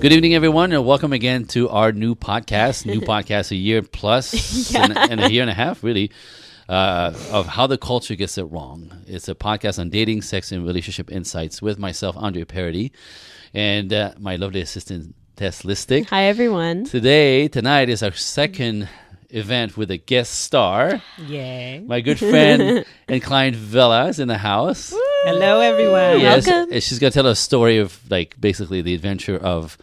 Good evening, everyone, and welcome again to our new podcast. New podcast, a year plus and a year and a half, really, of How the Culture Gets It Wrong. It's a podcast on dating, sex, and relationship insights with myself, Andre Paradis, and my lovely assistant, Tess Listic. Hi, everyone. Tonight is our second event with a guest star. Yay. My good friend and client, Vella, is in the house. Woo! Hello, everyone. Yes, Welcome. and she's going to tell a story of, like, basically the adventure of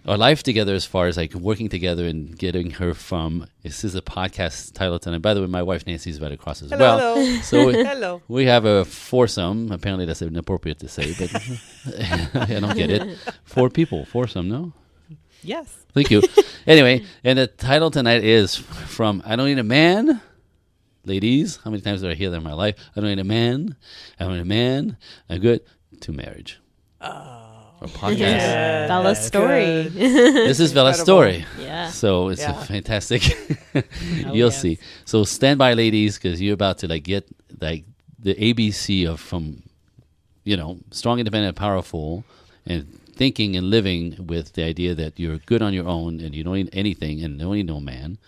our life together as far as, like, working together and getting her from, this is a podcast title tonight. By the way, my wife, Nancy, is right across as well. Hello. So we have a foursome. Apparently that's inappropriate to say, but I don't get it. 4 people, foursome, no? Yes. Thank you. Anyway, and the title tonight is from I Don't Need a Man. Ladies, how many times did I hear that in my life? I don't need a man. I don't need a man. I'm good. To marriage. Our podcast. Yeah. Bella's story. This is Vella's story. Yeah. So it's a fantastic. You'll yes. see. So stand by, ladies, because you're about to get the ABC of from, strong, independent, powerful, and thinking and living with the idea that you're good on your own and you don't need anything and don't need no man,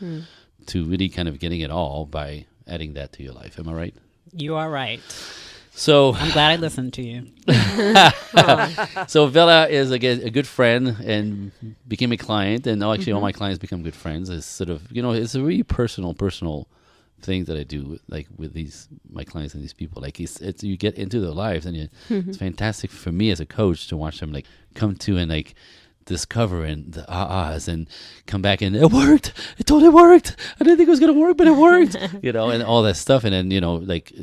to really kind of getting it all by adding that to your life. Am I right? You are right. So I'm glad I listened to you. So Vella is again a good friend and became a client, and actually all my clients become good friends. It's sort of it's a really personal thing that I do with my clients and these people. Like it's you get into their lives, and it's fantastic for me as a coach to watch them come to and discover and the ahs and come back and it worked. It totally worked. I didn't think it was gonna work, but it worked. And all that stuff, and then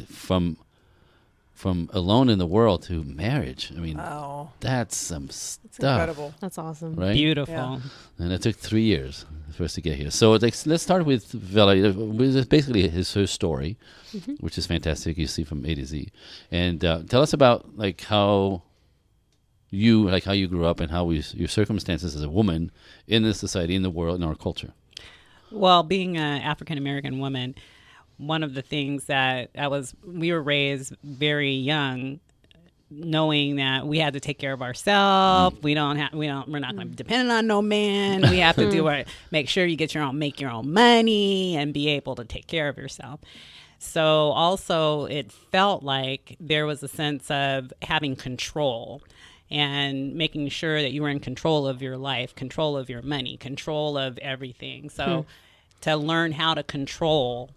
from alone in the world to marriage. I mean, that's some stuff. It's incredible. That's awesome. Right? Beautiful. Yeah. And it took 3 years for us to get here. So let's start with Vella. It's basically her story, which is fantastic. You see from A to Z. And tell us about how you grew up and how your circumstances as a woman in this society, in the world, in our culture. Well, being an African-American woman, one of the things that we were raised very young, knowing that we had to take care of ourselves. We're not going to be dependent on no man. We have to make sure you make your own money and be able to take care of yourself. So also it felt like there was a sense of having control and making sure that you were in control of your life, control of your money, control of everything. So to learn how to control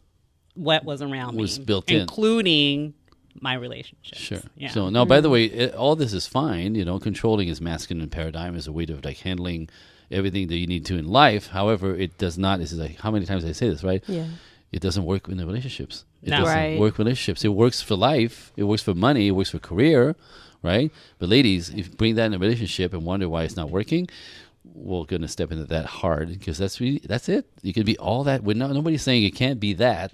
what was around was me, built including my relationships. Sure. Yeah. So now, by the way, all this is fine. Controlling is masculine paradigm as a way of handling everything that you need to in life. However, it does not. This is how many times I say this, right? Yeah. It doesn't work in the relationships. It No. doesn't Right. work in relationships. It works for life. It works for money. It works for career, right? But ladies, if you bring that in a relationship and wonder why it's not working, we're going to step into that hard because that's it. You can be all that. Nobody's saying you can't be that.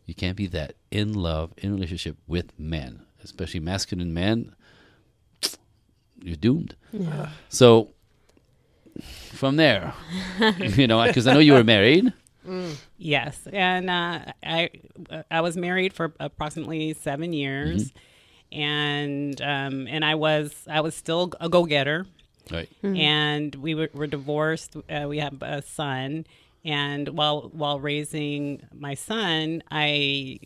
You can't be that in love, in relationship with men, especially masculine men. You're doomed. Yeah. So from there, because I know you were married. Yes, and I was married for approximately 7 years, and I was still a go-getter, Right. and we were divorced. We have a son, and while raising my son, I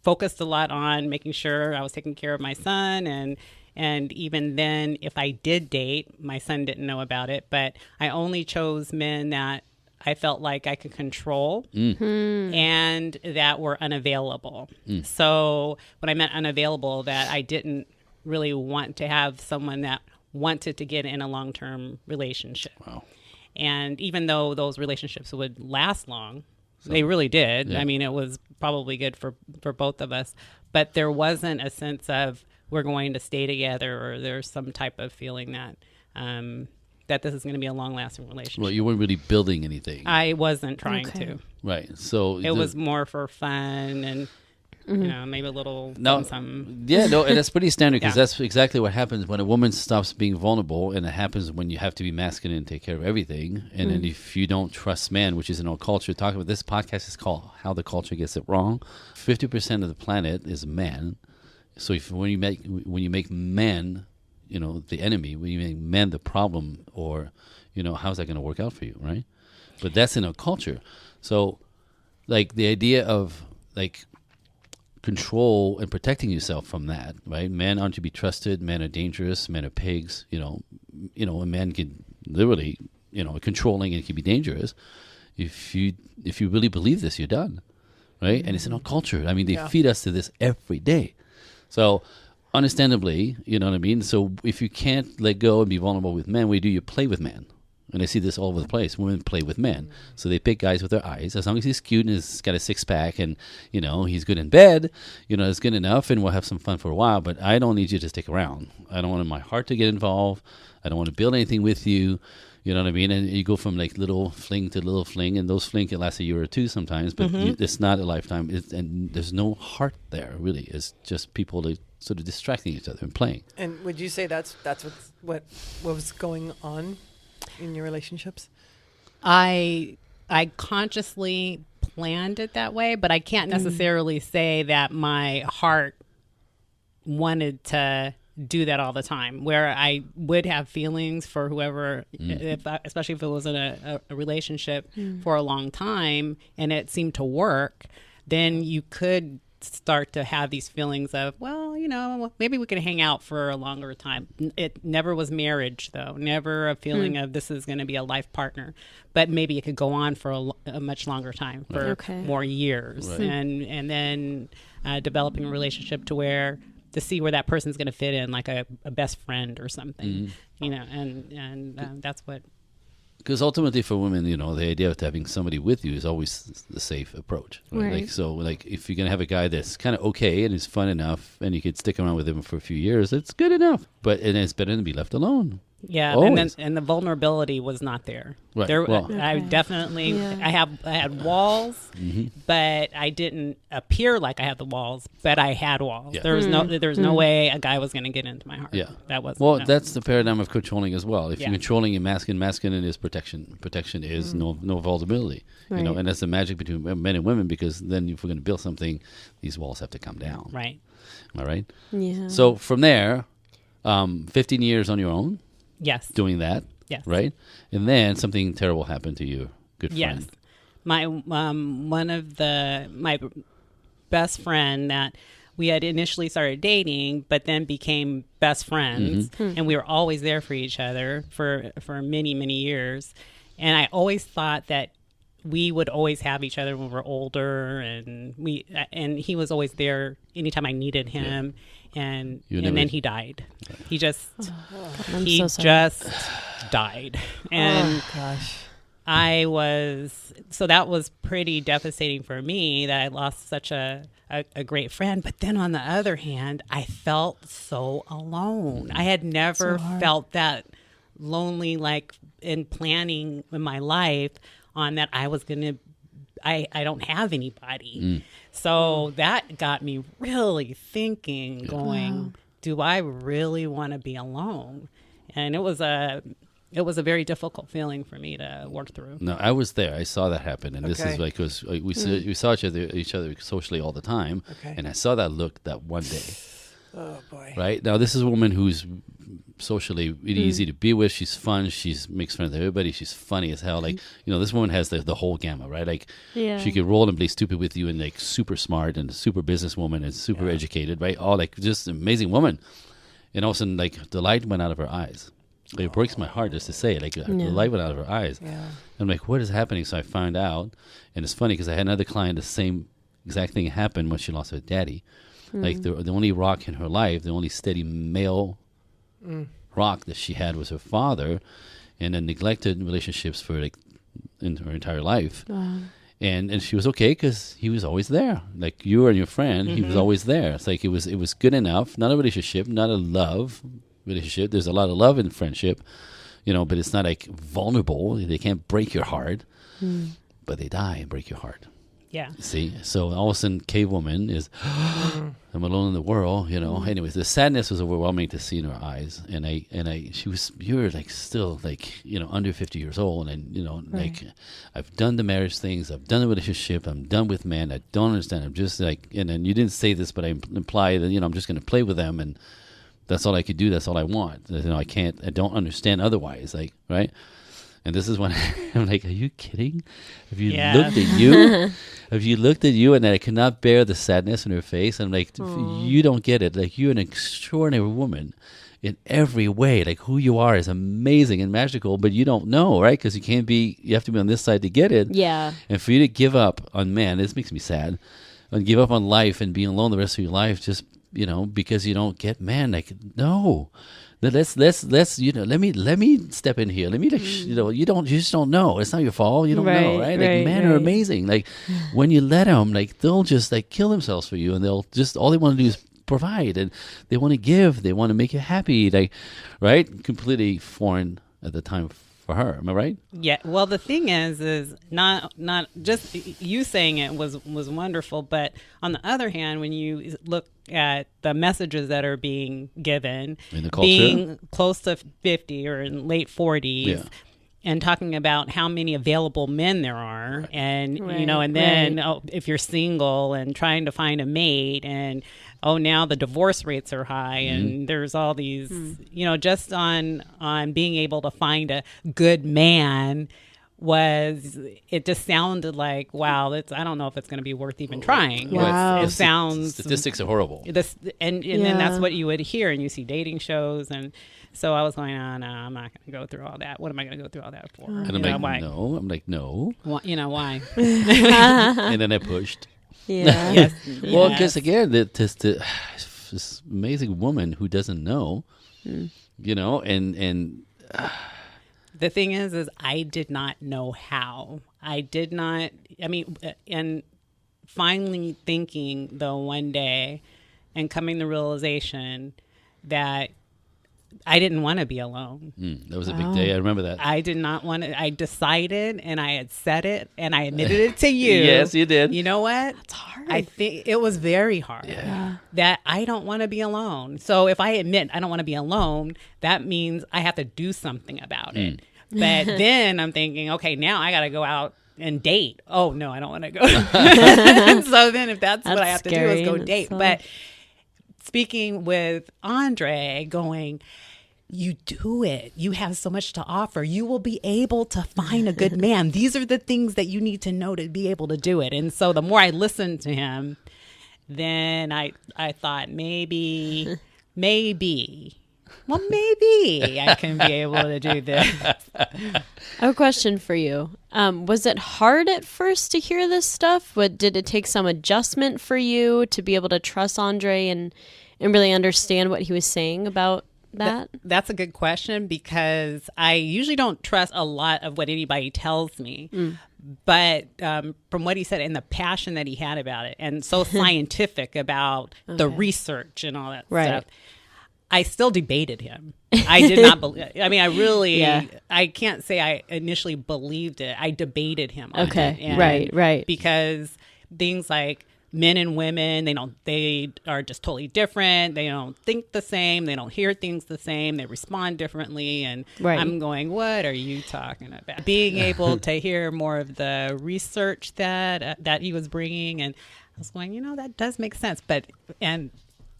focused a lot on making sure I was taking care of my son, and even then, if I did date, my son didn't know about it, but I only chose men that I felt like I could control and that were unavailable. So when I meant unavailable, that I didn't really want to have someone that wanted to get in a long-term relationship. Wow. And even though those relationships would last long, they really did. Yeah. I mean, it was probably good for both of us. But there wasn't a sense of we're going to stay together, or there's some type of feeling that that this is going to be a long-lasting relationship. Well, you weren't really building anything. I wasn't trying to. Right. So It was more for fun and maybe a little something. Yeah, no, and that's pretty standard because Yeah. that's exactly what happens when a woman stops being vulnerable, and it happens when you have to be masculine and take care of everything. And then if you don't trust men, which is in our culture, talking about this podcast is called How the Culture Gets It Wrong. 50% of the planet is men. So when you make men the enemy. We make men the problem, or how's that going to work out for you, right? But that's in our culture. So, like the idea of like control and protecting yourself from that, right? Men aren't to be trusted. Men are dangerous. Men are pigs. A man can literally, controlling and can be dangerous. If you really believe this, you're done, right? And it's in our culture. I mean, they feed us to this every day. So, understandably, you know what I mean? So if you can't let go and be vulnerable with men, what do? You play with men. And I see this all over the place. Women play with men. So they pick guys with their eyes. As long as he's cute and he's got a six-pack and, he's good in bed, it's good enough and we'll have some fun for a while. But I don't need you to stick around. I don't want my heart to get involved. I don't want to build anything with you. You know what I mean? And you go from like little fling to little fling, and those fling can last a year or two sometimes, but it's not a lifetime. And there's no heart there, really. It's just people that sort of distracting each other and playing. And would you say that's what was going on in your relationships? I consciously planned it that way, but I can't necessarily say that my heart wanted to do that all the time, where I would have feelings for whoever, especially if it was in a relationship for a long time and it seemed to work, then you could start to have these feelings of, well, maybe we could hang out for a longer time. It never was marriage, though. Never a feeling of this is going to be a life partner. But maybe it could go on for a much longer time, for more years. Right. And then developing a relationship to see where that person's going to fit in, like a best friend or something, and that's what. Because ultimately for women, the idea of having somebody with you is always the safe approach. Right? Like if you're going to have a guy that's kind of okay and is fun enough and you could stick around with him for a few years, it's good enough. But it's better than be left alone. Yeah, and the vulnerability was not there. Right. I definitely I had walls, but I didn't appear like I had the walls, but I had walls. Yeah. There was no way a guy was going to get into my heart. Yeah, that was that's the paradigm of controlling as well. If you're controlling and masculine is protection. Protection is no vulnerability. Right. And that's the magic between men and women, because then if we're going to build something, these walls have to come down. Right. Am I right? Yeah. So from there, 15 years on your own. Yes. Doing that. Yes. Right? And then something terrible happened to your good friend. Yes. My my best friend that we had initially started dating, but then became best friends, and we were always there for each other for many, many years. And I always thought that we would always have each other when we were older, and he was always there anytime I needed him. Yeah. And then he died. He just just died. And that was pretty devastating for me, that I lost such a great friend. But then on the other hand, I felt so alone. I had never felt that lonely, like in planning in my life on that I was going to, I don't have anybody. So that got me really thinking, going, do I really want to be alone? And it was a very difficult feeling for me to work through. No, I was there. I saw that happen. And this is like, because we saw each other socially all the time. Okay. And I saw that look that one day. Oh, boy. Right? Now, this is a woman who's socially really easy to be with. She's fun. She makes friends with everybody. She's funny as hell. Like, this woman has the whole gamut, right? Like, she could roll and play stupid with you, and like super smart and super businesswoman and super educated, right? All like just an amazing woman. And all of a sudden, like, the light went out of her eyes. Like, it breaks my heart just to say it. Like, the light went out of her eyes. Yeah. I'm like, what is happening? So I found out, and it's funny because I had another client, the same exact thing happened when she lost her daddy. Like, the only rock in her life, the only steady male rock that she had was her father, and then neglected relationships for like in her entire life. And she was okay because he was always there. Like you and your friend, he was always there. It's like it was good enough. Not a relationship, not a love relationship. There's a lot of love in friendship, but it's not like vulnerable. They can't break your heart, but they die and break your heart. Yeah. See? So all of a sudden, cave woman is, I'm alone in the world, Anyways, the sadness was overwhelming to see in her eyes. And you're like still like, under 50 years old. And, like I've done the marriage things. I've done the relationship. I'm done with men. I don't understand. I'm just like, and then you didn't say this, but I imply that, I'm just going to play with them. And That's all I could do. That's all I want. You know, I don't understand otherwise. Like, right? And this is when I'm like, are you kidding? Have you looked at you? Have you looked at you? And I could not bear the sadness in her face. I'm like, you don't get it. Like, you're an extraordinary woman in every way. Like, who you are is amazing and magical, but you don't know, right? Because you have to be on this side to get it. Yeah. And for you to give up on this makes me sad, and give up on life and being alone the rest of your life just, you know, because you don't get man. Like, no. Let's you know, let me step in here. Let me you know, you just don't know. It's not your fault. You don't know, right? Like, men are amazing. Like, when you let them, like, they'll just like kill themselves for you, and they'll just, all they want to do is provide, and they want to give. They want to make you happy. Like, right? Completely foreign at the time for her. Am I right? Yeah. Well, the thing is not just you saying it was wonderful, but on the other hand, when you look at the messages that are being given, In the culture? being close to 50 or in late 40s. Yeah. And talking about how many available men there are, and you know, and then if you're single and trying to find a mate, and now the divorce rates are high, and there's all these, you know, just on being able to find a good man it just sounded like, wow, I don't know if it's going to be worth even trying. Wow. It sounds, statistics are horrible. and then that's what you would hear, and you see dating shows, and so I was going, no, I'm not going to go through all that. What am I going to go through all that for? And I'm like, why? No. I'm like, no. Well, you know, why? And then I pushed. Yeah. Yes. Well, because again, this amazing woman who doesn't know, you know, and the thing is I did not know how. I mean, and finally thinking, though, one day and coming to the realization that I didn't want to be alone. That was a big day. I remember that. I did not want to. I decided, and I had said it, and I admitted it to you. Yes, you did. You know what? It's hard. I think it was very hard. Yeah. That I don't want to be alone. So if I admit I don't want to be alone, that means I have to do something about it. But then I'm thinking, okay, now I got to go out and date. Oh, no, I don't want to go. So then if that's what I have to do is go date. But speaking with Andre, going, you do it. You have so much to offer. You will be able to find a good man. These are the things that you need to know to be able to do it. And so the more I listened to him, then I thought maybe I can be able to do this. I have a question for you. Was it hard at first to hear this stuff? Did it take some adjustment for you to be able to trust Andre and really understand what he was saying about that? That's a good question, because I usually don't trust a lot of what anybody tells me. But from what he said and the passion that he had about it, and so scientific about the research and all that stuff, I still debated him. I did not believe. I mean, I really. I can't say I initially believed it. I debated him. On it. And right. Because things like men and women, they are just totally different. They don't think the same. They don't hear things the same. They respond differently. And I'm going, what are you talking about? Being able to hear more of the research that he was bringing, and I was going, you know, that does make sense. But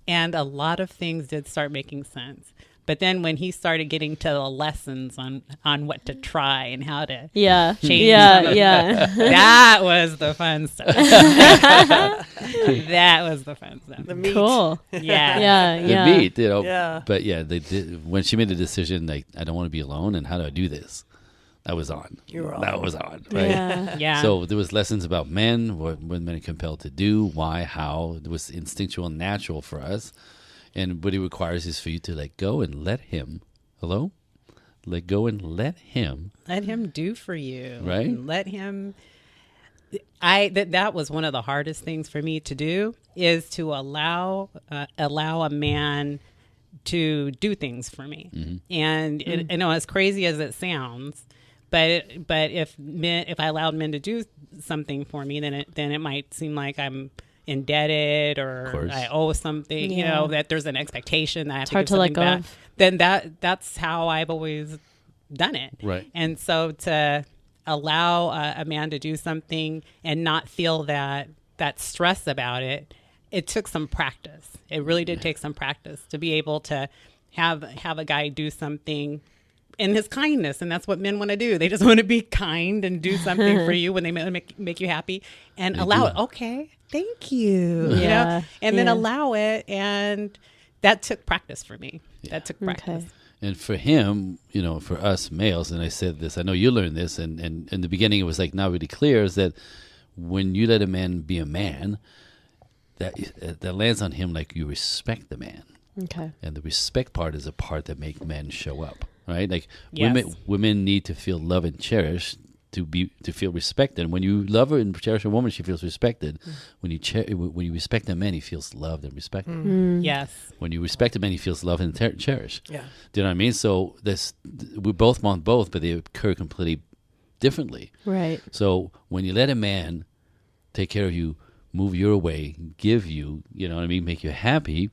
and a lot of things did start making sense. But then when he started getting to the lessons on what to try and how to change that was the fun stuff. That was the fun stuff. The meat. Cool. Yeah. The meat, you know. Yeah. But yeah, they did, when she made the decision, like, I don't want to be alone, and how do I do this? That was on. That was on, right? Yeah. So there was lessons about men, what men are compelled to do, why, how. It was instinctual and natural for us. And what it requires is for you to let go and let him. Hello? Let go and let him. Let him do for you. Right? And let him. That was one of the hardest things for me to do, is to allow a man to do things for me. And you know, as crazy as it sounds, but if I allowed men to do something for me, then it might seem like I'm indebted or I owe something, you know, that there's an expectation that I have to give something back. Then that's how I've always done it. Right. And so to allow a man to do something and not feel that stress about it, it took some practice. It really did take some practice to be able to have a guy do something in his kindness. And that's what men want to do. They just want to be kind and do something for you when they make you happy and allow it. Okay, thank you. You know, and then allow it. And that took practice for me. That took practice. Okay. And for him, you know, for us males, and I said this, I know you learned this, and in the beginning it was like not really clear, is that when you let a man be a man, that lands on him like you respect the man. Okay. And the respect part is a part that make men show up, right? Like Yes. women need to feel loved and cherished to feel respected. And when you love her and cherish a woman, she feels respected. When you respect a man, he feels loved and respected. Yes. When you respect a man, he feels loved and cherished. Yeah. Do you know what I mean? So we both want both, but they occur completely differently. Right. So when you let a man take care of you, move your way, give you, you know what I mean, make you happy,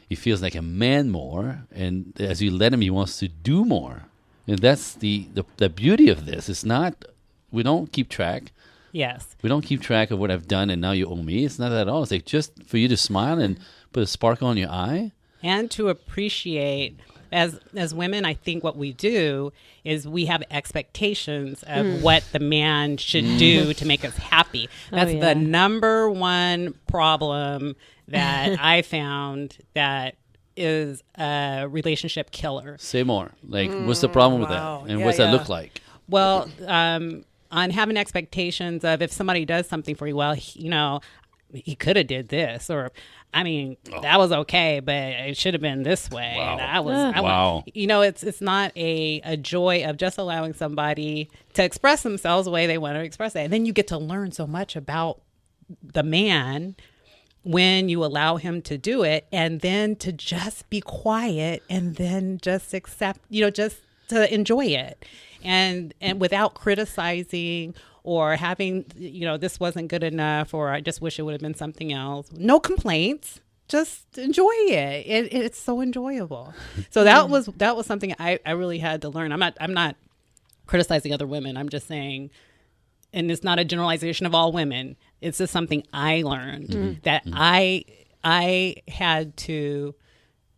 he feels like a man more. And as you let him, he wants to do more. And that's the beauty of this. It's not, we don't keep track. Yes. We don't keep track of what I've done and now you owe me. It's not that at all. It's like just for you to smile and put a sparkle on your eye. And to appreciate, as women, I think what we do is we have expectations of what the man should do to make us happy. That's the number one problem that I found that is a relationship killer. Say more. Like, what's the problem with wow. that? And Yeah, what's that yeah. look like? Well, on having expectations of if somebody does something for you, well, he could have did this, or I mean, that was okay, but it should have been this way. Wow. And Wow. It's not a joy of just allowing somebody to express themselves the way they want to express it. And then you get to learn so much about the man when you allow him to do it, and then to just be quiet and then just accept, just to enjoy it and without criticizing or having, this wasn't good enough, or I just wish it would have been something else. No complaints. Just enjoy it. It's so enjoyable. So that was something I really had to learn. I'm not criticizing other women. I'm just saying, and it's not a generalization of all women. It's just something I learned that I had to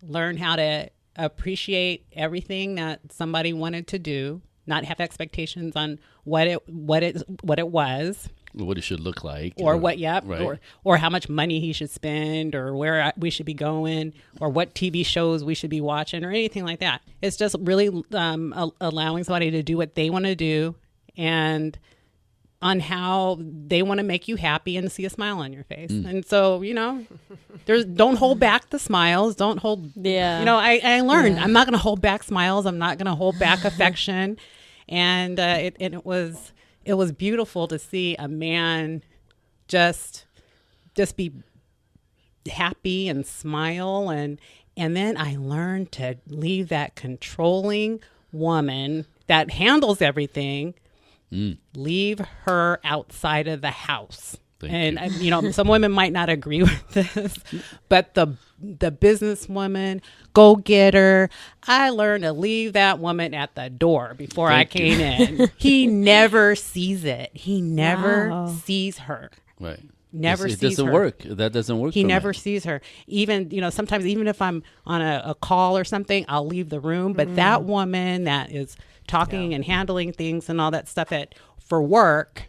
learn how to appreciate everything that somebody wanted to do, not have expectations on what it was, What it should look like. or right. or how much money he should spend, or where we should be going, or what TV shows we should be watching, or anything like that. It's just really allowing somebody to do what they want to do, and on how they want to make you happy and see a smile on your face. And so, don't hold back the smiles. Don't hold, I learned I'm not going to hold back smiles. I'm not going to hold back affection. And it was beautiful to see a man just be happy and smile. And then I learned to leave that controlling woman that handles everything, leave her outside of the house. Thank And some women might not agree with this, but the businesswoman, go getter, I learned to leave that woman at the door before I came in. He never sees it. He never sees her. Right. Never it sees doesn't her. work. That doesn't work. He for never men. sees her. Even, sometimes even if I'm on a call or something, I'll leave the room. But that woman that is talking and handling things and all that stuff for work,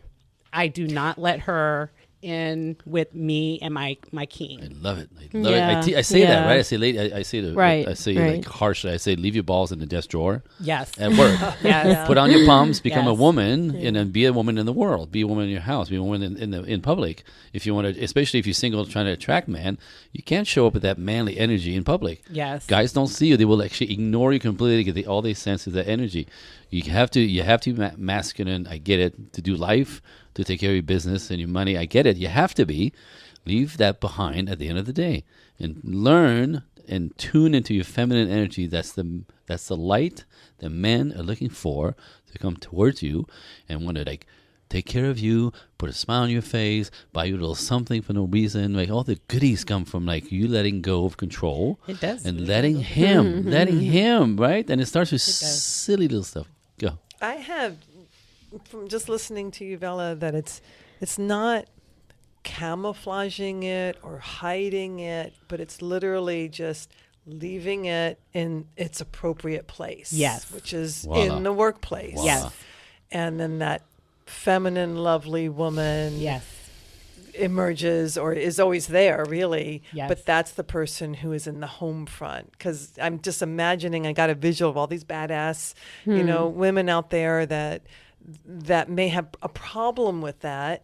I do not let her in with me and my king. I love it. I love it. I say that, right? I say, I say like harshly. I say, leave your balls in the desk drawer. Yes. At work. Yes. Put on your pumps, become a Yes. woman, and then be a woman in the world. Be a woman in your house. Be a woman in public. If you want to, especially if you're single trying to attract man, you can't show up with that manly energy in public. Yes. Guys don't see you. They will actually ignore you completely because all they sense is that energy. You have to be masculine. I get it. To do life, to take care of your business and your money. I get it. You have to be. Leave that behind at the end of the day and learn and tune into your feminine energy. That's the light that men are looking for to come towards you and want to take care of you, put a smile on your face, buy you a little something for no reason. Like all the goodies come from you letting go of control. It does. And letting him, right? And it starts with silly little stuff. Go. I have, from just listening to you, Vella, that it's not camouflaging it or hiding it, but it's literally just leaving it in its appropriate place. Yes. Which is Voila. in the workplace. Voila. Yes. And then that feminine, lovely woman Yes. emerges or is always there, really. Yes. But that's the person who is in the home front. Because I'm just imagining, I got a visual of all these badass, women out there that may have a problem with that,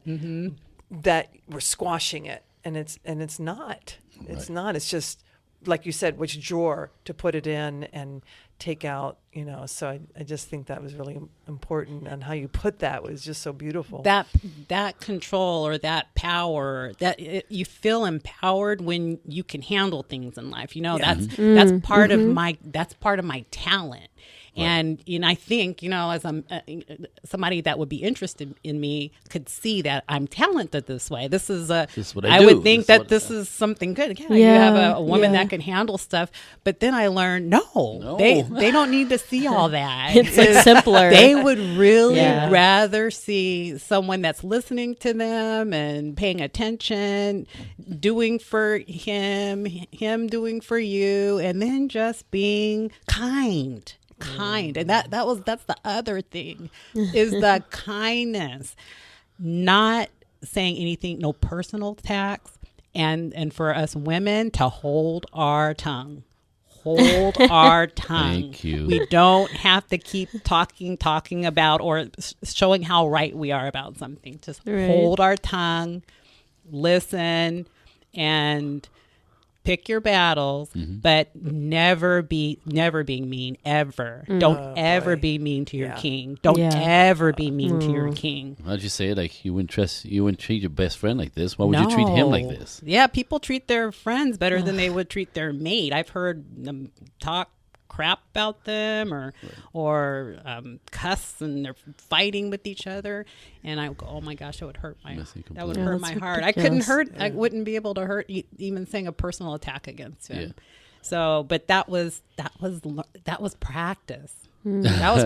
that we're squashing it, and it's not. It's not. It's just, like you said, which drawer to put it in and take out, so I just think that was really important, and how you put that was just so beautiful. That control or that power, you feel empowered when you can handle things in life. That's part of my talent. And I think, as I'm somebody that would be interested in me could see that I'm talented this way. This is what I do. would think that this is something good. Yeah, you have a woman that can handle stuff. But then I learned, no. They don't need to see all that. It's like simpler. They would really rather see someone that's listening to them and paying attention, doing for him doing for you, and then just being kind. And that's the other thing is the kindness, not saying anything, no personal attacks, and for us women to hold our tongue. Hold our tongue. Thank you. We don't have to keep talking about or showing how right we are about something. Just hold our tongue, listen, and pick your battles, but never being mean ever. Don't ever be mean to your king. Don't ever be mean to your king. How'd you say it? Like you wouldn't treat your best friend like this. Why would you treat him like this? Yeah, people treat their friends better than they would treat their mate. I've heard them talk crap about them or cuss, and they're fighting with each other, and I go, oh my gosh, that would hurt my heart. I wouldn't be able to hurt even saying a personal attack against him. So, but that was practice. That was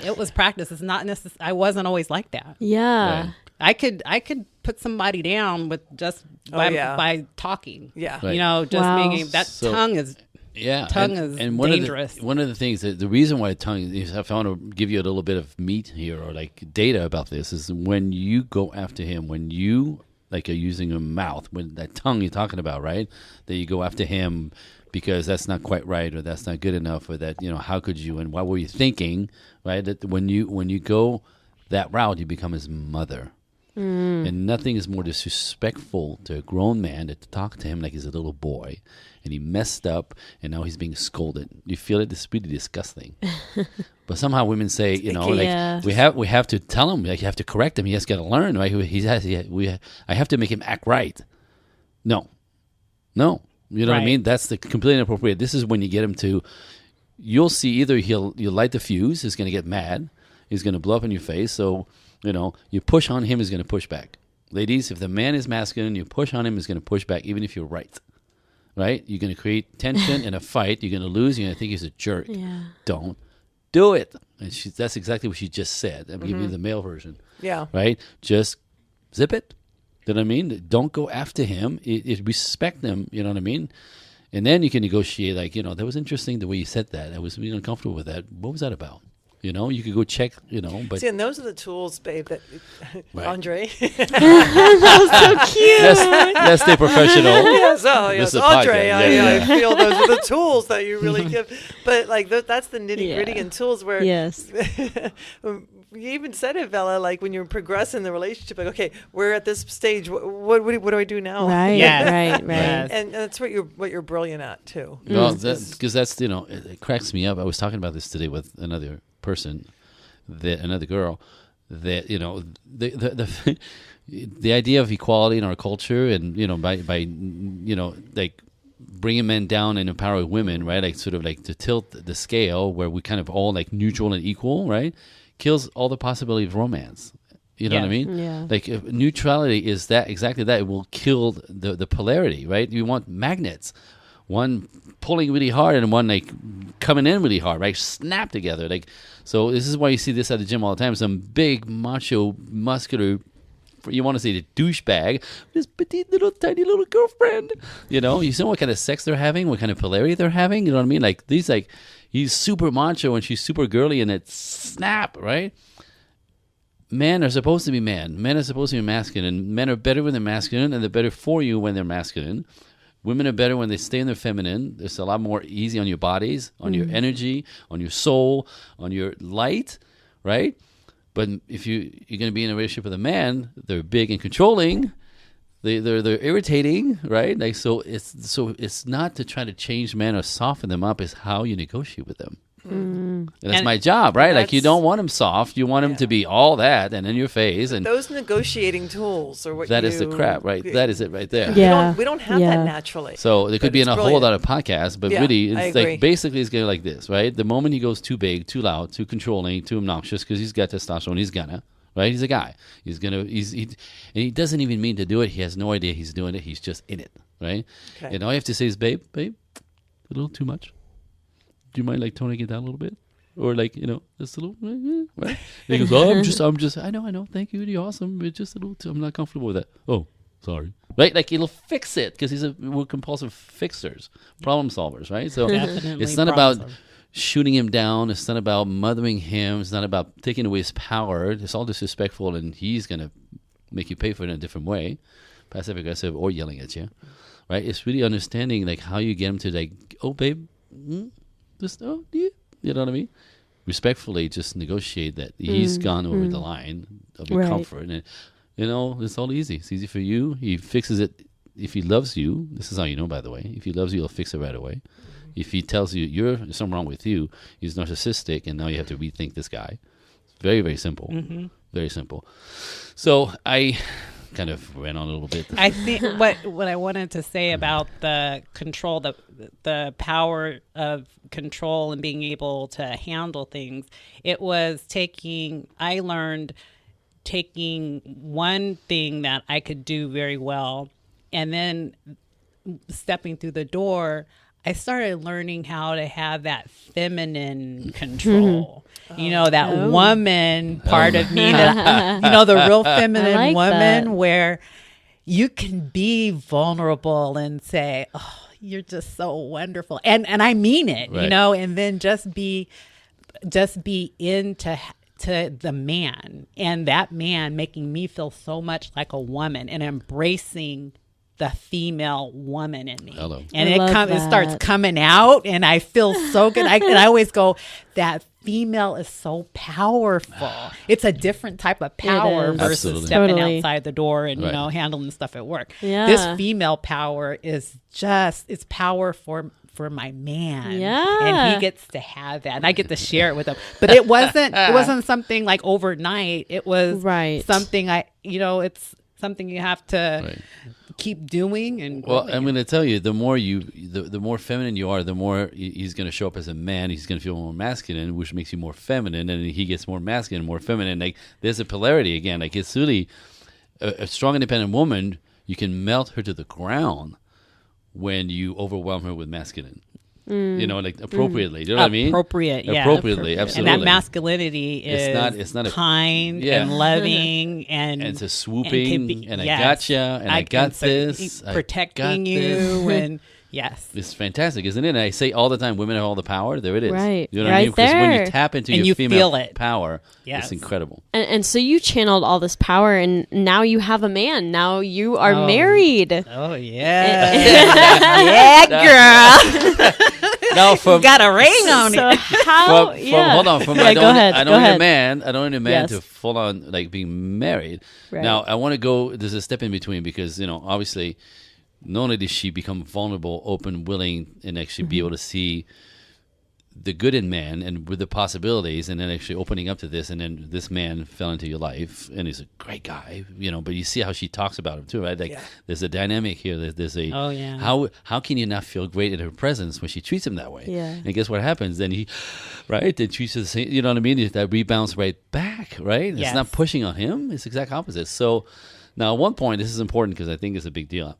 it was practice. It's not necessary. I wasn't always like that. Yeah. Right. I could put somebody down with just by talking. Yeah. Right. Being that tongue is. Yeah, tongue is dangerous. One of the things that the reason why tongue, if I want to give you a little bit of meat here or like data about this, is when you go after him, when you are using your mouth, when that tongue you're talking about, right? That you go after him because that's not quite right or that's not good enough or that, how could you and what were you thinking, right? That when you go that route, you become his mother. And nothing is more disrespectful to a grown man than to talk to him like he's a little boy, and he messed up, and now he's being scolded. You feel it? It's really disgusting. But somehow women say, we have to tell him, like you have to correct him. He has got to learn, right? I have to make him act right. No, you know what I mean? That's completely inappropriate. This is when you get him to. You'll see either you'll light the fuse. He's going to get mad. He's going to blow up in your face. So. You push on him, he's going to push back. Ladies, if the man is masculine, you push on him, he's going to push back, even if you're right. Right? You're going to create tension in a fight. You're going to lose. You're going to think he's a jerk. Yeah. Don't do it. And that's exactly what she just said. I'm giving you the male version. Yeah. Right? Just zip it. You know what I mean? Don't go after him. Respect him. You know what I mean? And then you can negotiate, that was interesting the way you said that. I was really uncomfortable with that. What was that about? You could go check, but... See, and those are the tools, babe, that... Right. Andre. That was so cute. Let's stay professional. Yes, Andre, podcast. I feel those are the tools that you really give. But, that's the nitty-gritty and tools where... Yes. You even said it, Vella, when you're progressing the relationship, okay, we're at this stage. What do I do now? Right, yes. right. Yes. And that's what you're brilliant at, too. Well, because that's, it cracks me up. I was talking about this today with another person, another girl, that the idea of equality in our culture, and by bringing men down and empowering women, right? To tilt the scale where we kind of all neutral and equal, right? Kills all the possibility of romance. You know what I mean? Yeah. If neutrality is exactly that. It will kill the polarity, right? You want magnets. One pulling really hard and one coming in really hard, right? Snap together. So this is why you see this at the gym all the time. Some big macho, muscular you want to say the douchebag, this petite little tiny little girlfriend. You know what kind of sex they're having, what kind of polarity they're having. You know what I mean? Like these, like he's super macho and she's super girly, and it's snap, right? Men are supposed to be men. Men are supposed to be masculine. Men are better when they're masculine, and they're better for you when they're masculine. Women are better when they stay in their feminine. It's a lot more easy on your bodies, on your energy, on your soul, on your light, right? But if you're going to be in a relationship with a man, they're big and controlling. They're irritating, right? Like so it's not to try to change men or soften them up. It's how you negotiate with them. And that's my job, right? Like you don't want him soft. You want him to be all that and in your face. And those negotiating tools are what that is the crap, right? That is it right there. Yeah. We don't have that naturally. So there could be in a whole lot of podcasts, but really, it's agree. like basically it's going like this, right? The moment he goes too big, too loud, too controlling, too obnoxious, because he's got testosterone, he's gonna, right? He's a guy. And he doesn't even mean to do it. He has no idea he's doing it. He's just in it, right? Okay. And all you have to say is, babe, a little too much. Do you mind like toning it down a little bit? Or like, just a little, right? And he goes, oh, I'm just, I know, thank you, you're awesome. It's just a little too, I'm not comfortable with that. Oh, sorry. Right? Like he'll fix it because we're compulsive fixers, problem solvers, right? So it's not about shooting him down. It's not about mothering him. It's not about taking away his power. It's all disrespectful, and he's going to make you pay for it in a different way, passive aggressive or yelling at you, right? It's really understanding like how you get him to like, oh, babe, just, oh, yeah. You know what I mean? Respectfully, just negotiate that he's gone over the line of your comfort. And, it's all easy. It's easy for you. He fixes it. If he loves you, this is how you know, by the way. If he loves you, he'll fix it right away. If he tells you there's something wrong with you, he's narcissistic, and now you have to rethink this guy. It's very, very simple. Very simple. So I kind of ran on a little bit. I think what I wanted to say about the control, the power of control and being able to handle things, I learned taking one thing that I could do very well, and then stepping through the door, I started learning how to have that feminine control. That woman part of me, that, the real feminine woman where you can be vulnerable and say, oh, you're just so wonderful. And I mean it, right. And then just be into the man, and that man making me feel so much like a woman and embracing the female woman in me. Hello. And it starts coming out, and I feel so good. And I always go, that female is so powerful. It's a different type of power versus Absolutely. stepping outside the door and handling stuff at work. Yeah. This female power is it's power for my man. Yeah. And he gets to have that, and I get to share it with him. But it wasn't something like overnight. It was something it's something you have to keep doing. And well, I'm going to tell you, the more feminine you are, the more he's going to show up as a man. He's going to feel more masculine, which makes you more feminine, and he gets more masculine, more feminine. Like there's a polarity again. Like it's really a strong, independent woman. You can melt her to the ground when you overwhelm her with masculine. Like appropriately. Do you know what I mean? Appropriately, absolutely. And that masculinity is it's not kind and loving and it's a swooping and I gotcha and I got this. Protecting you and yes. It's fantastic, isn't it? And I say all the time, women have all the power. There it is. Right. You know what I mean? Because when you tap into your female power, yes. it's incredible. And so you channeled all this power, and now you have a man. Now you are married. Oh, yeah. Yeah, girl. Now got a ring on it. So how? Hold on. I don't need a man. I don't need a man Yes. to full on like being married. Right. Now I want to go. There's a step in between because obviously, not only did she become vulnerable, open, willing, and actually be able to see the good in man and with the possibilities, and then actually opening up to this, and then this man fell into your life, and he's a great guy, but you see how she talks about him too, right? Like there's a dynamic here. There's a how can you not feel great in her presence when she treats him that way? Yeah. And guess what happens? Then he treats her the same. You know what I mean? That rebounds right back, right? Yes. It's not pushing on him. It's the exact opposite. So now at one point, this is important because I think it's a big deal.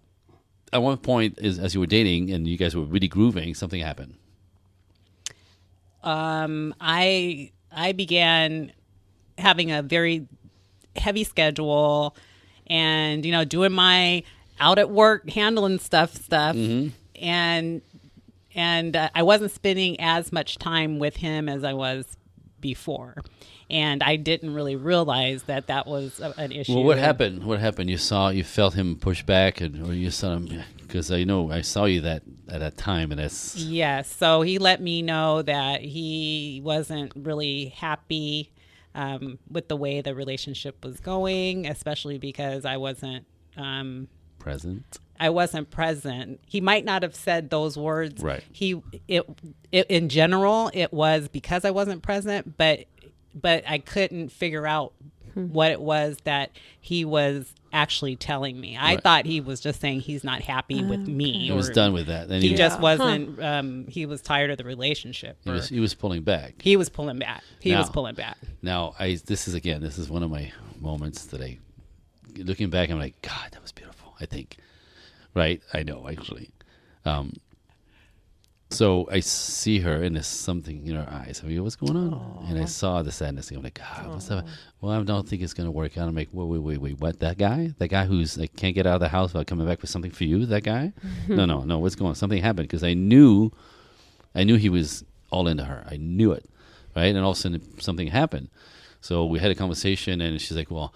At one point, as you were dating and you guys were really grooving, something happened. I began having a very heavy schedule, and doing my out at work handling stuff, Mm-hmm. and I wasn't spending as much time with him as I was before. And I didn't really realize that was an issue. Well, what happened? What happened? You felt him push back, or you saw him, because I know I saw you at that time, and that's. Yes. So he let me know that he wasn't really happy with the way the relationship was going, especially because I wasn't Present. I wasn't present. He might not have said those words. Right. It in general, it was because I wasn't present, but I couldn't figure out what it was that he was actually telling me. I thought he was just saying he's not happy with me. He was done with that. Then He just wasn't. He was tired of the relationship. He was pulling back. He was pulling back. Was pulling back. Now, this is one of my moments that looking back, I'm like, God, that was beautiful. I think, right? I know, actually. So I see her, and there's something in her eyes. I mean, what's going on? Aww. And I saw the sadness. I'm like, God, what's up? Well, I don't think it's going to work out. I'm like, wait, what? That guy who's like can't get out of the house without coming back with something for you? That guy? No. What's going on? Something happened, because I knew he was all into her. I knew it, right? And all of a sudden something happened. So we had a conversation, and she's like, well,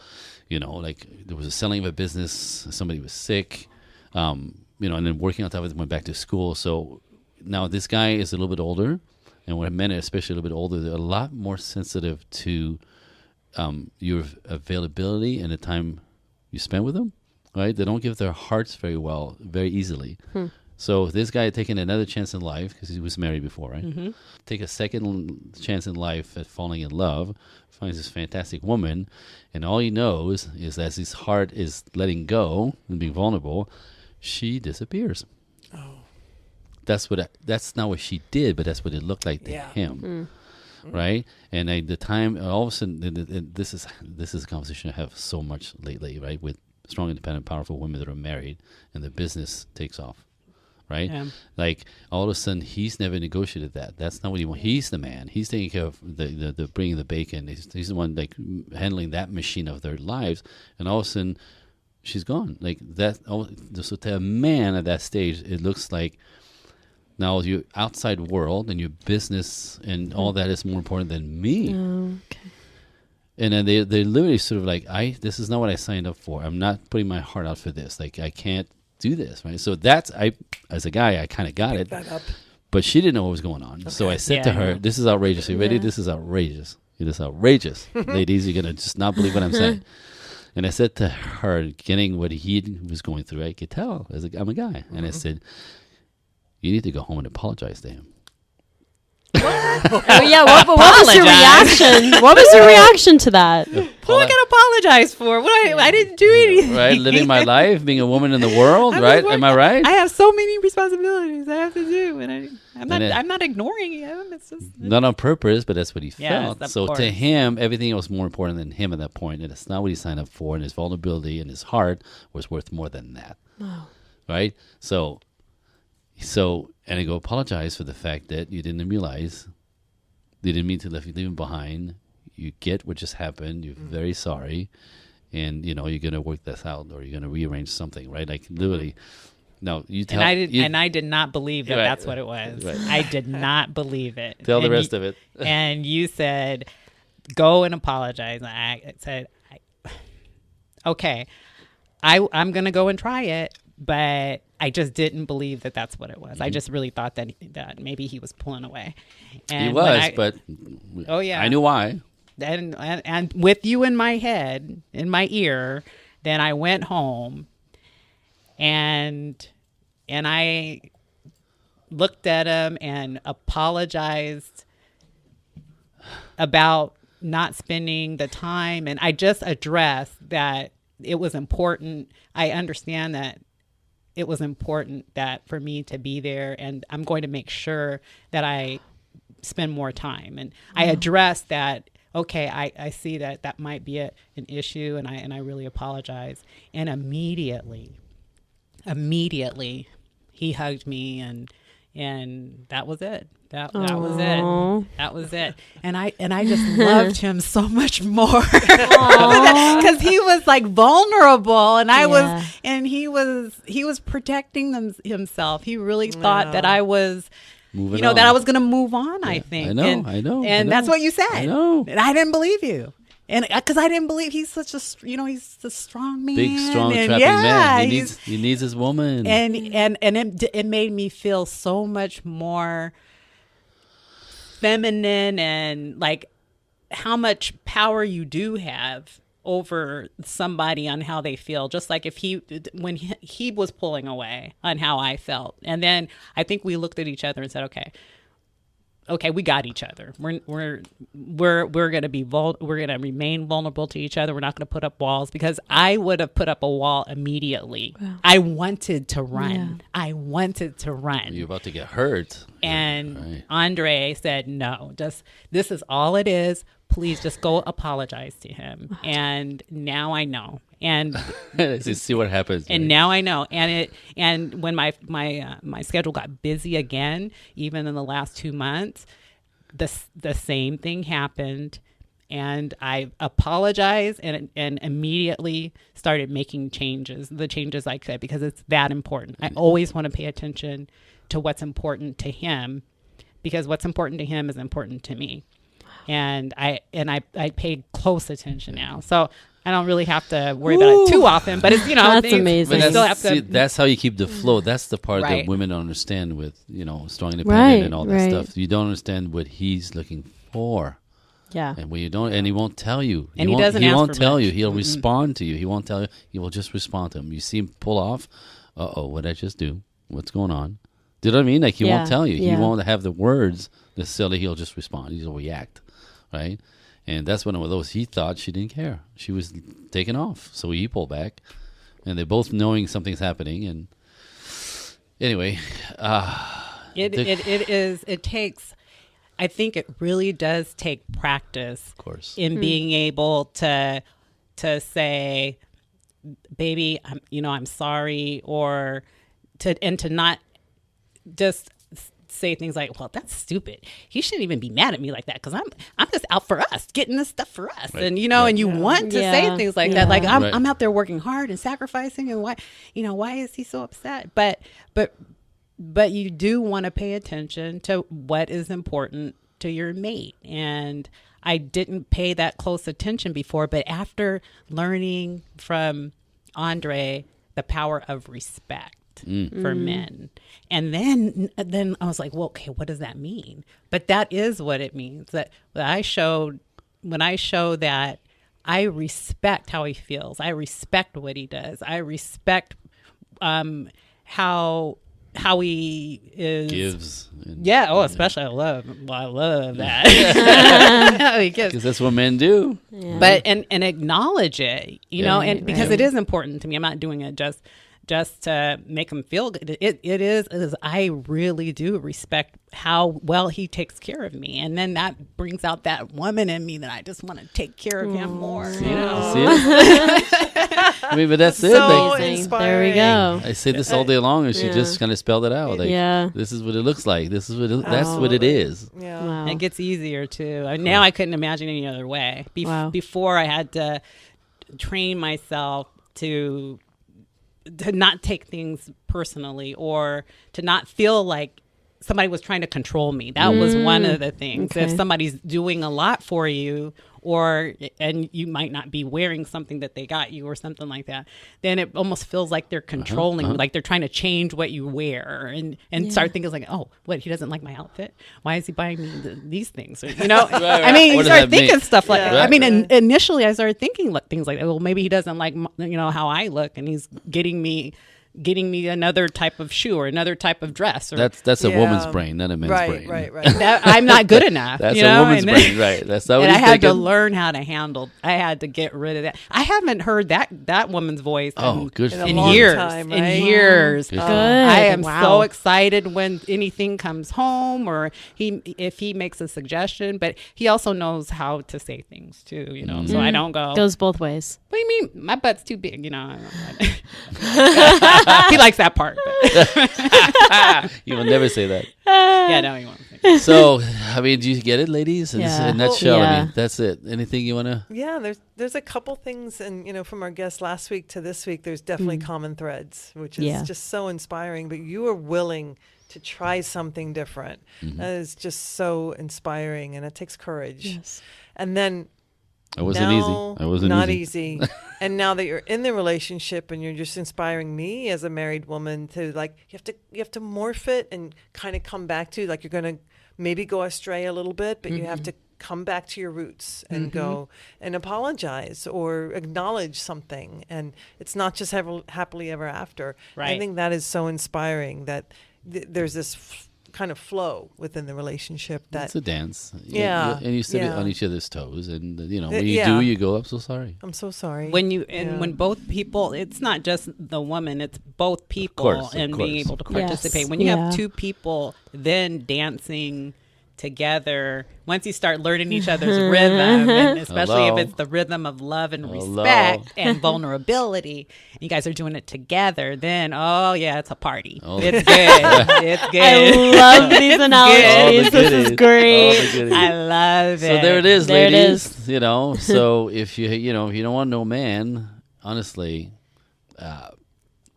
like there was a selling of a business. Somebody was sick, and then working on top of it, went back to school. So now this guy is a little bit older, and when men are especially a little bit older, they're a lot more sensitive to your availability and the time you spend with them, right? They don't give their hearts very easily. So this guy had taken another chance in life, because he was married before, right? Mm-hmm. Take a second chance in life at falling in love, finds this fantastic woman, and all he knows is that as his heart is letting go and being vulnerable, she disappears. That's not what she did, but that's what it looked like to him, right? And the time, all of a sudden, this is a conversation I have so much lately, right? With strong, independent, powerful women that are married, and the business takes off, right? Yeah. Like all of a sudden, he's never negotiated that. That's not what he wants. He's the man. He's taking care of the bringing the bacon. He's the one like handling that machine of their lives, and all of a sudden, she's gone. Like that. So to a man at that stage, it looks like. Now your outside world and your business and all that is more important than me. Okay. And then they literally sort of like, this is not what I signed up for. I'm not putting my heart out for this. Like I can't do this, right? So as a guy, I kind of got it. But she didn't know what was going on. Okay. So I said to her, this is outrageous. Are you ready? This is outrageous. It is outrageous. Ladies, you're going to just not believe what I'm saying. And I said to her, getting what he was going through, I could tell. I'm a guy. And I said, you need to go home and apologize to him. Oh yeah, what was your reaction? What was your reaction to that? Who am I gonna apologize for? I didn't do anything. Right, living my life, being a woman in the world, right? Am I right? I have so many responsibilities I have to do, and I'm not ignoring him. It's just not on purpose, but that's what he yes, felt. So to him, everything was more important than him at that point, and it's not what he signed up for. And his vulnerability and his heart was worth more than that. Wow. Right? So, and I go apologize for the fact that you didn't realize, you didn't mean to leave him behind. You get what just happened. You're very sorry, and you're gonna work this out, or you're gonna rearrange something, right? Like literally. No, you tell. And I did not believe that that's what it was. Right. I did not believe it. Tell the rest of it. And you said, "Go and apologize." And I said, "Okay, I'm gonna go and try it." But I just didn't believe that that's what it was. Mm-hmm. I just really thought that maybe he was pulling away. And he was, but oh yeah, I knew why. And with you in my head, in my ear, then I went home, and I looked at him and apologized about not spending the time, and I just addressed that it was important. I understand that. It was important that for me to be there, and I'm going to make sure that I spend more time. And I addressed that, okay, I see that might be an issue, and I really apologize. And immediately he hugged me, and and that was it. That was Aw. it. That was it. And I just loved him so much more because he was like vulnerable, and he was protecting himself. He really thought that I was, Moving that on. I was going to move on. I think. I know. And that's what you said. I know. And I didn't believe you. And because I didn't believe he's such a, he's a strong man, Big, strong, and trapping man. He needs his woman. And it made me feel so much more feminine, and like how much power you do have over somebody on how they feel. Just like when he was pulling away on how I felt, and then I think we looked at each other and said, okay, we got each other. We're gonna we're gonna remain vulnerable to each other. We're not gonna put up walls, because I would have put up a wall immediately. Wow. I wanted to run. Yeah. You're about to get hurt. And right. Andre said, no, this is all it is. Please just go apologize to him. And now I know. And see what happens. And right? now I know. And when my schedule got busy again, even in the last 2 months, the same thing happened. And I apologized and immediately started making the changes I could, because it's that important. I always want to pay attention to what's important to him, because what's important to him is important to me. And I pay close attention now. So I don't really have to worry about it too often, but it's, that's amazing. That's how you keep the flow. That's the part Right. that women don't understand with, strong independent and all that right. stuff. You don't understand what he's looking for. Yeah. And when you don't, and he won't tell you. And he doesn't He ask won't for tell much. you. He'll respond to you. He won't tell you. He will just respond to him. You see him pull off. What did I just do? What's going on? Do you know what I mean? Like, he won't tell you. Yeah. He won't have the words necessarily. He'll just respond. He'll react. Right? And that's one of those. He thought she didn't care. She was taking off. So he pulled back. And they're both knowing something's happening. And anyway. It takes, I think it really does take practice, of course, in being able to say, baby, I'm sorry, or to not just say things like, well, that's stupid. He shouldn't even be mad at me like that, because I'm just out for us, getting this stuff for us. Right. And and you want to say things like that, like Right. I'm out there working hard and sacrificing, and why is he so upset? But you do want to pay attention to what is important to your mate. And I didn't pay that close attention before, but after learning from Andre the power of respect for men, and then I was like, well, okay, what does that mean? But that is what it means. That when I show that I respect how he feels, I respect what he does, I respect how he is, gives. Especially I love that. Because that's what men do. Yeah. But and acknowledge it, and because right. it is important to me. I'm not doing it just to make him feel good. It is I really do respect how well he takes care of me, and then that brings out that woman in me that I just want to take care of him more. See it? I mean, but that's it. So Like, inspiring. There we go. I say this all day long, and she just kind of spelled it out. Like, this is what it looks like. This is what that's what it is. Yeah. Wow. It gets easier too. Now I couldn't imagine any other way. Before I had to train myself to not take things personally, or to not feel like somebody was trying to control me. That was one of the things. Okay. If somebody's doing a lot for you, and you might not be wearing something that they got you or something like that, then it almost feels like they're controlling, like they're trying to change what you wear, and start thinking like, oh, what, he doesn't like my outfit? Why is he buying me these things? Or, I mean, you start thinking stuff like that. Right. I mean, initially I started thinking things like, well, maybe he doesn't like, how I look, and he's getting me another type of shoe or another type of dress. Or, That's a woman's brain, not a man's brain. Right. that I'm not good enough. That's a woman's brain, right? That's not what and he's I had to thinking. learn how to handle. I had to get rid of that. I haven't heard that woman's voice Good in for a you. long years. time, In right? years. Good. I am Wow. so excited when anything comes home, or if he makes a suggestion. But he also knows how to say things too. So I don't go. Goes both ways. What do you mean? My butt's too big. He likes that part. But You will never say that. yeah, no, he won't. So, I mean, do you get it, ladies? Yeah. In that show, I Yeah. mean, that's it. Anything you want to? Yeah, there's a couple things, and from our guest last week to this week, there's definitely common threads, which is Yeah. just so inspiring. But you are willing to try something different. That is just so inspiring, and it takes courage. Yes. And then It wasn't now, easy. It wasn't not easy. And now that you're in the relationship and you're just inspiring me as a married woman to you have to morph it and kind of come back to you're going to maybe go astray a little bit, but you have to come back to your roots and go and apologize or acknowledge something. And it's not just happily ever after. Right. I think that is so inspiring that there's this kind of flow within the relationship that It's a dance. Yeah, And you sit yeah. on each other's toes. And, when you Yeah. do, you go, I'm so sorry. I'm so sorry. When both people, it's not just the woman, it's both people course, and of being course. able to Yes. participate. When you Yeah. have two people then dancing together, once you start learning each other's rhythm, and especially Hello. if it's the rhythm of love and Hello. respect and vulnerability, and you guys are doing it together, then it's a party. Oh. It's good. It's good. I love these All the analogies. This goodies. is great. All the goodies. I love it. So there it is, There it ladies. is. So if you don't want no man, honestly,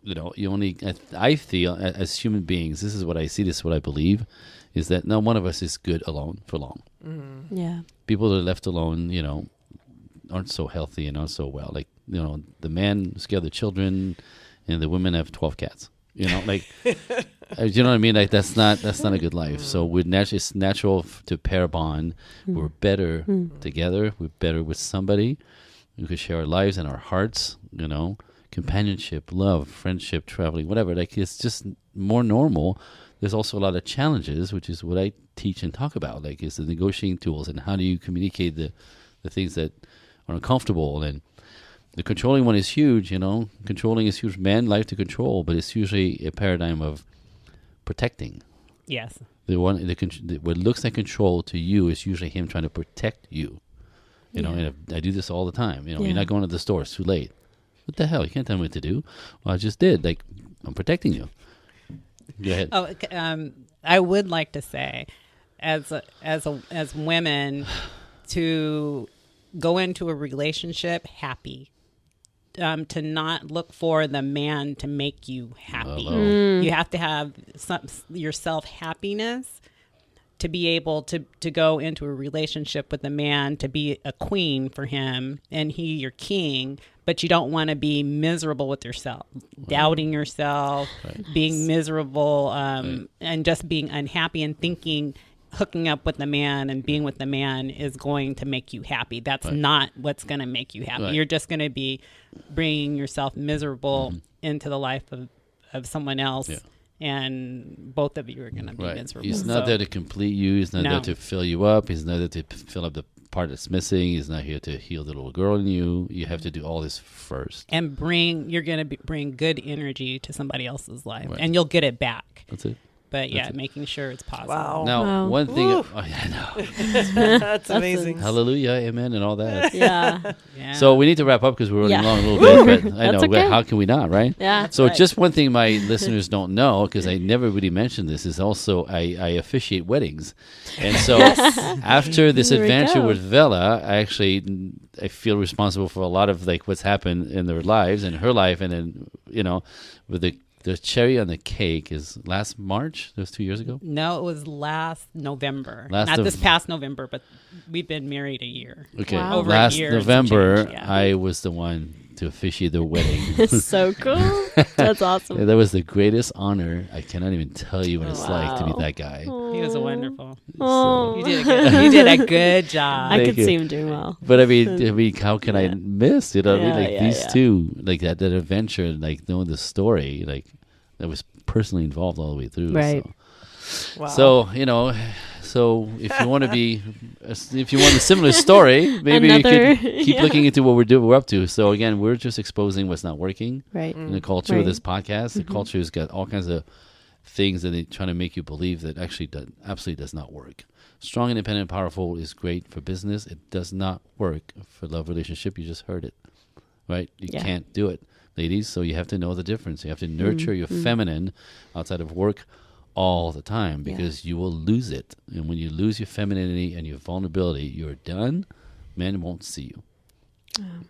you only. I feel as human beings, this is what I see. This is what I believe, is that no one of us is good alone for long. Yeah. People that are left alone, aren't so healthy and aren't so well. Like the man scare the children, and the women have 12 cats. You know what I mean? Like that's not a good life. So it's natural to pair bond. We're better together. We're better with somebody. We could share our lives and our hearts. Companionship, love, friendship, traveling, whatever. Like it's just more normal. There's also a lot of challenges, which is what I teach and talk about. Like it's the negotiating tools and how do you communicate the things that are uncomfortable. And the controlling one is huge. Controlling is huge. Man life to control, but it's usually a paradigm of protecting. Yes. What looks like control to you is usually him trying to protect you. And I do this all the time. You're not going to the store. It's too late. What the hell? You can't tell me what to do. Well, I just did. Like, I'm protecting you. Go ahead. Oh, I would like to say, as women, to go into a relationship happy, to not look for the man to make you happy. You have to have your self happiness to be able to go into a relationship with a man, to be a queen for him and he your king. But you don't want to be miserable with yourself, doubting yourself, being miserable, and just being unhappy and thinking hooking up with the man and being with the man is going to make you happy. That's not what's going to make you happy. You're just going to be bringing yourself miserable into the life of someone else. Yeah. And both of you are going to be miserable. He's not there to complete you. He's not there to fill you up. He's not there to fill up the part that's missing. He's not here to heal the little girl in you. You have to do all this first. And you're going to bring good energy to somebody else's life. And you'll get it back. That's it. But making sure it's positive. Wow. Now, one thing. Ooh. I know. That's amazing. Hallelujah, amen, and all that. Yeah. So we need to wrap up because we're running along a little bit. But I know, okay. how can we not, right? Yeah. So just one thing my listeners don't know, because I never really mentioned this, is also I officiate weddings. And so after this There we adventure go. with Vella, I feel responsible for a lot of like what's happened in their lives and her life. And then, with the cherry on the cake is last March. That was 2 years ago. No, it was last November. Not this past November, but we've been married a year. Okay. Wow. Over Last a year and some November, change, I was the one to officiate the wedding. So cool. That's awesome. Yeah, that was the greatest honor. I cannot even tell you what it's like to meet Wow. that guy. He was wonderful. Oh. You did a good job. I Thank could you. see him doing well. But I mean, how can I miss? You know what I mean? Like Yeah, these yeah. two, like that adventure, like knowing the story, like I was personally involved all the way through. Right. Wow. So so if you want to if you want a similar story, maybe Another- you could keep looking into what we're up to. So again, we're just exposing what's not working Right. in the culture of Right. this podcast. The culture has got all kinds of things that they're trying to make you believe that actually absolutely does not work. Strong, independent, powerful is great for business. It does not work for love relationship. You just heard it, right? You Yeah. can't do it. ladies. So you have to know the difference. You have to nurture your feminine outside of work all the time, because you will lose it. And when you lose your femininity and your vulnerability, you're done. Men won't see you.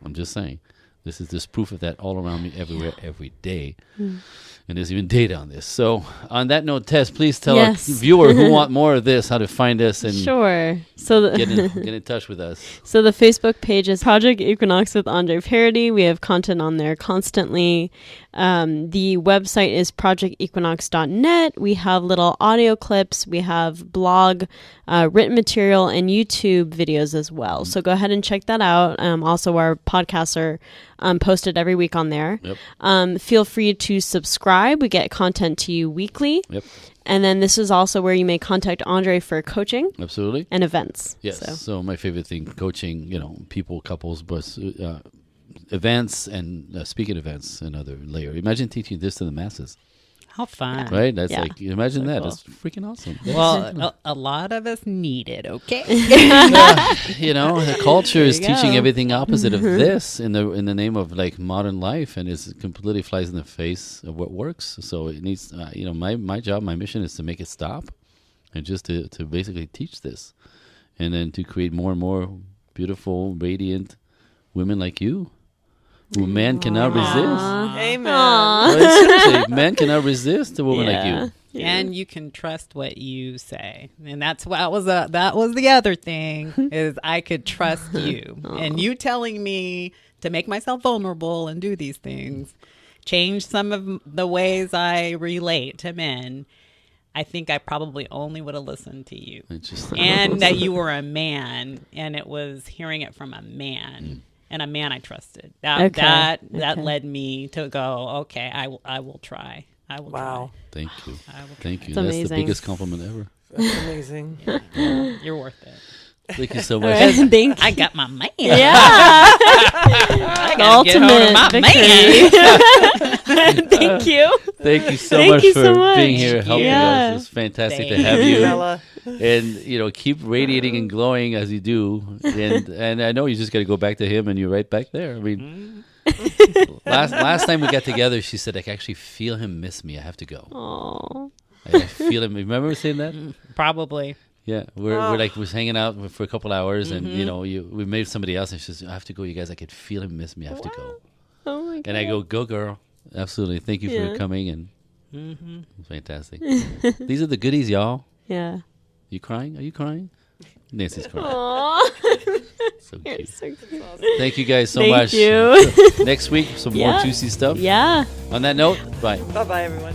I'm just saying. There's proof of that all around me, everywhere, every day. And there's even data on this. So on that note, Tess, please tell our viewer who want more of this, how to find us and Sure. So get in touch with us. So the Facebook page is Project Equinox with Andre Paradis. We have content on there constantly. The website is projectequinox.net. We have little audio clips. We have blog, written material, and YouTube videos as well. So go ahead and check that out. Also, our podcasts are posted every week on there. Yep. Feel free to subscribe. We get content to you weekly. Yep. And then this is also where you may contact Andre for coaching. Absolutely. And events. Yes. So my favorite thing, coaching, people, couples, but events and speaking events, another layer. Imagine teaching this to the masses. How fun. Right? That's imagine that. Cool. That's freaking awesome. Well, a lot of us need it, okay? The culture is you teaching go. everything opposite of this in the name of like modern life, and it completely flies in the face of what works. So it needs, my job, my mission is to make it stop, and just to basically teach this, and then to create more and more beautiful, radiant women like you, who man cannot resist. Amen. Well, seriously, men cannot resist a woman like you. Yeah. And you can trust what you say, and that was the other thing is I could trust you, and you telling me to make myself vulnerable and do these things, change some of the ways I relate to men. I think I probably only would have listened to you, and that you were a man, and it was hearing it from a man. And a man I trusted. That led me to go, okay, I will try. I will try. Thank you. Thank you. That's That's the amazing. biggest compliment ever. That's amazing. You're worth it. Thank you so much. Thank I got my man. Yeah. I gotta get hold of my man. Thank you. Thank you so Thank much you for so much. being here, helping Yeah. us. It's fantastic to Thank have you, you. Vella. And keep radiating and glowing as you do. And I know you just got to go back to him, and you're right back there. I mean, last time we got together, she said, I can actually feel him miss me. I have to go. Oh. I feel him. Remember saying that? Probably. Yeah, we're hanging out for a couple hours, and we made somebody else, and she says, I have to go, you guys. I could feel him miss me. I have to go. Oh my God. And I go girl. Absolutely. Thank you for coming, and fantastic. These are the goodies, y'all. Yeah. You crying? Are you crying? Nancy's crying. Aw. So You're cute. so cute. Thank you guys so Thank much. you. Next week, some more Yeah. juicy stuff. Yeah. On that note, bye. Bye-bye, everyone.